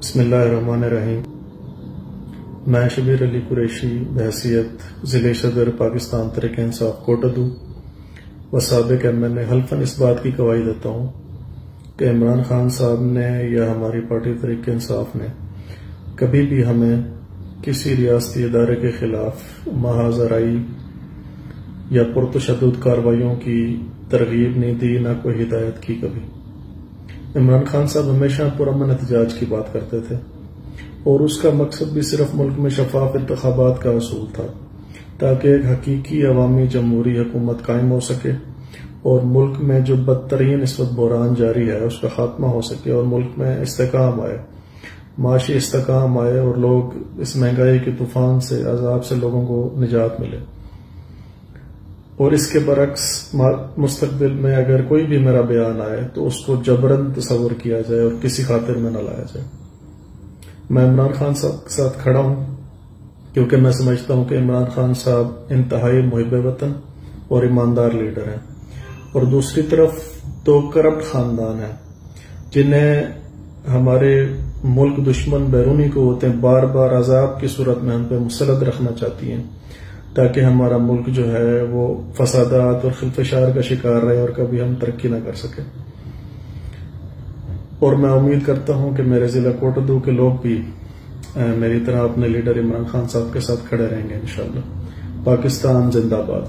بسم اللہ الرحمن الرحیم۔ میں شبیر علی قریشی بحیثیت ضلع صدر پاکستان تحریک انصاف کوٹادو و سابق MN حلفاً اس بات کی گواہی دیتا ہوں کہ عمران خان صاحب نے یا ہماری پارٹی تحریک انصاف نے کبھی بھی ہمیں کسی ریاستی ادارے کے خلاف محاذ آرائی یا پرتشدد کارروائیوں کی ترغیب نہیں دی، نہ کوئی ہدایت کی۔ کبھی عمران خان صاحب ہمیشہ پرامن احتجاج کی بات کرتے تھے اور اس کا مقصد بھی صرف ملک میں شفاف انتخابات کا اصول تھا تاکہ ایک حقیقی عوامی جمہوری حکومت قائم ہو سکے اور ملک میں جو بدترین اس وقت بحران جاری ہے اس کا خاتمہ ہو سکے اور ملک میں استحکام آئے، معاشی استحکام آئے اور لوگ اس مہنگائی کے طوفان سے عذاب سے لوگوں کو نجات ملے۔ اور اس کے برعکس مستقبل میں اگر کوئی بھی میرا بیان آئے تو اس کو جبراً تصور کیا جائے اور کسی خاطر میں نہ لایا جائے۔ میں عمران خان صاحب کے ساتھ کھڑا ہوں کیونکہ میں سمجھتا ہوں کہ عمران خان صاحب انتہائی محب وطن اور ایماندار لیڈر ہیں، اور دوسری طرف دو کرپٹ خاندان ہیں جنہیں ہمارے ملک دشمن بیرونی قوتیں بار بار عذاب کی صورت میں ہم پہ مسلط رکھنا چاہتی ہیں تاکہ ہمارا ملک جو ہے وہ فسادات اور خلفشار کا شکار رہے اور کبھی ہم ترقی نہ کر سکیں۔ اور میں امید کرتا ہوں کہ میرے ضلع کوٹادو کے لوگ بھی میری طرح اپنے لیڈر عمران خان صاحب کے ساتھ کھڑے رہیں گے انشاءاللہ۔ پاکستان زندہ باد۔